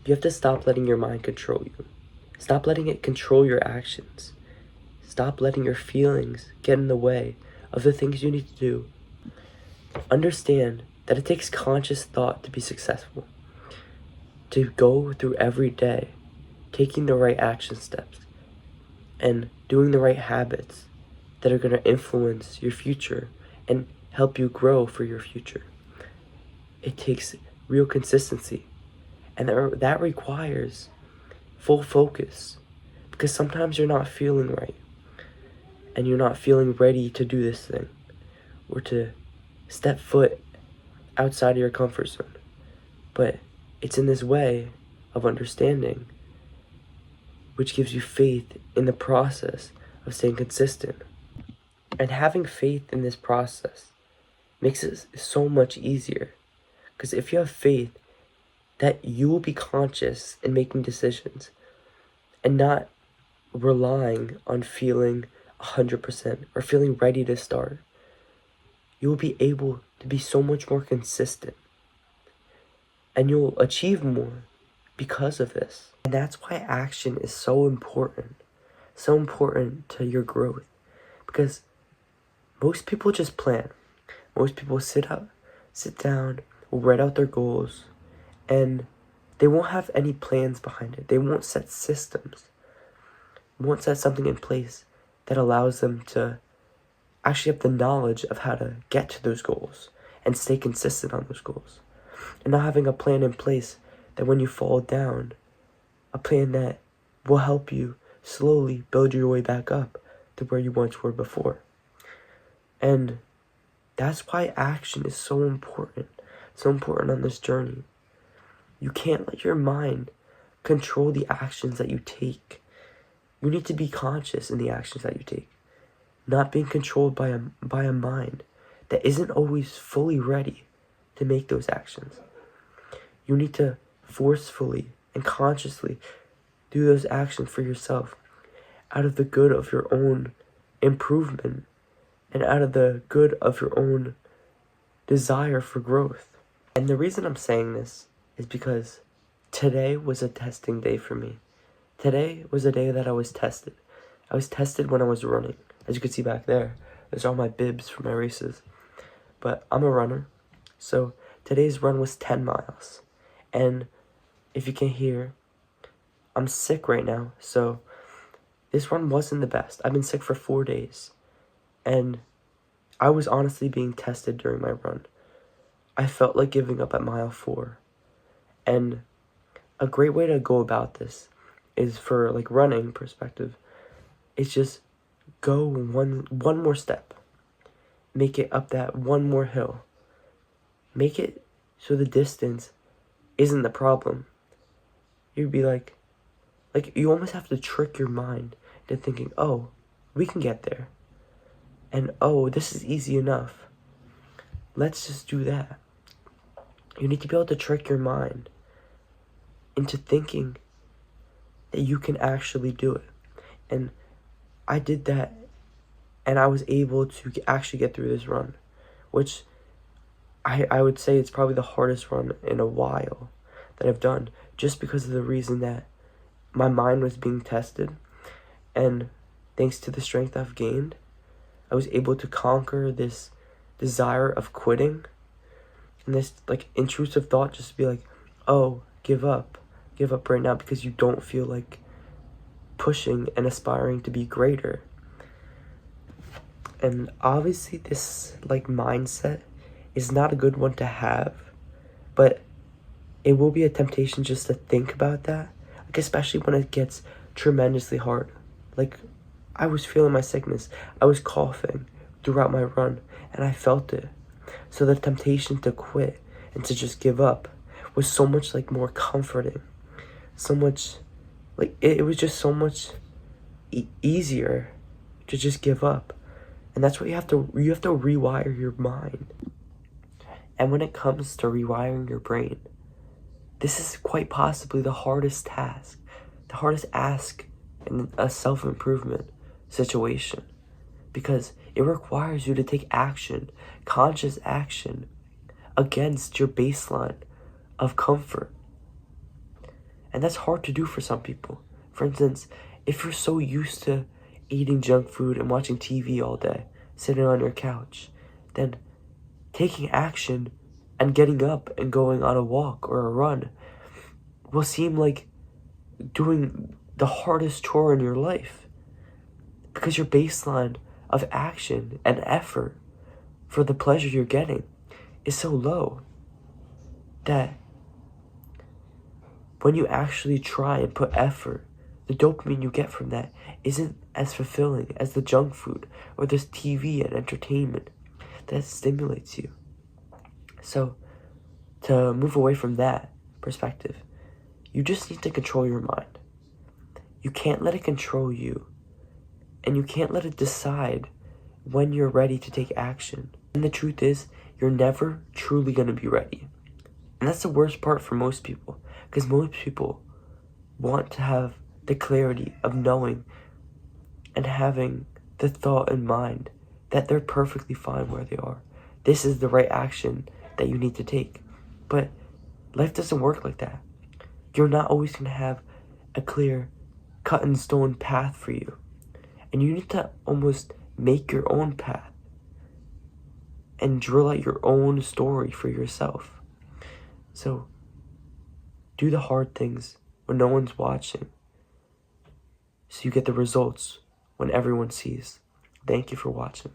You have to stop letting your mind control you. Stop letting it control your actions. Stop letting your feelings get in the way of the things you need to do. Understand that it takes conscious thought to be successful. To go through every day, taking the right action steps, and doing the right habits that are going to influence your future and help you grow for your future. It takes real consistency, and that requires full focus, because sometimes you're not feeling right and you're not feeling ready to do this thing or to step foot outside of your comfort zone. But it's in this way of understanding which gives you faith in the process of staying consistent. And having faith in this process makes it so much easier, because if you have faith that you will be conscious in making decisions and not relying on feeling 100% or feeling ready to start, you will be able to be so much more consistent and you'll achieve more because of this. And that's why action is so important to your growth, because most people just plan. Most people sit down, will write out their goals, and they won't have any plans behind it. They won't set systems, won't set something in place that allows them to actually have the knowledge of how to get to those goals and stay consistent on those goals. And not having a plan in place that when you fall down, a plan that will help you slowly build your way back up to where you once were before. And that's why action is so important on this journey. You can't let your mind control the actions that you take. You need to be conscious in the actions that you take, not being controlled by a mind that isn't always fully ready to make those actions. You need to forcefully and consciously do those actions for yourself out of the good of your own improvement and out of the good of your own desire for growth. And the reason I'm saying this is because today was a testing day for me. Today was a day that I was tested. I was tested when I was running. As you can see back there, there's all my bibs for my races. But I'm a runner, so today's run was 10 miles. And if you can hear, I'm sick right now, so this run wasn't the best. I've been sick for 4 days, and I was honestly being tested during my run. I felt like giving up at mile 4, and a great way to go about this is, for like running perspective, is just go one more step. Make it up that one more hill. Make it so the distance isn't the problem. You'd be like you almost have to trick your mind into thinking, oh, we can get there. And oh, this is easy enough. Let's just do that. You need to be able to trick your mind into thinking that you can actually do it. And I did that, and I was able to actually get through this run, which I would say it's probably the hardest run in a while that I've done, just because of the reason that my mind was being tested, and thanks to the strength I've gained, I was able to conquer this desire of quitting and this like intrusive thought just to be like, oh, give up right now because you don't feel like pushing and aspiring to be greater. And obviously this like mindset is not a good one to have, but it will be a temptation just to think about that, like especially when it gets tremendously hard. Like I was feeling my sickness, I was coughing throughout my run, and I felt it. So the temptation to quit and to just give up was so much like more comforting, so much like it was just so much easier to just give up. And that's what you have to rewire your mind. And when it comes to rewiring your brain, this is quite possibly the hardest task, the hardest ask in a self-improvement situation, because it requires you to take action, conscious action, against your baseline of comfort. And that's hard to do for some people. For instance, if you're so used to eating junk food and watching TV all day, sitting on your couch, then taking action and getting up and going on a walk or a run will seem like doing the hardest chore in your life, because your baseline of action and effort for the pleasure you're getting is so low that when you actually try and put effort, the dopamine you get from that isn't as fulfilling as the junk food or this TV and entertainment that stimulates you. So, to move away from that perspective, you just need to control your mind. You can't let it control you, and you can't let it decide when you're ready to take action. And the truth is, you're never truly going to be ready. And that's the worst part for most people, because most people want to have the clarity of knowing and having the thought in mind that they're perfectly fine where they are. This is the right action that you need to take. But life doesn't work like that. You're not always going to have a clear, cut in stone path for you. And you need to almost make your own path and drill out your own story for yourself. So, do the hard things when no one's watching, so you get the results when everyone sees. Thank you for watching.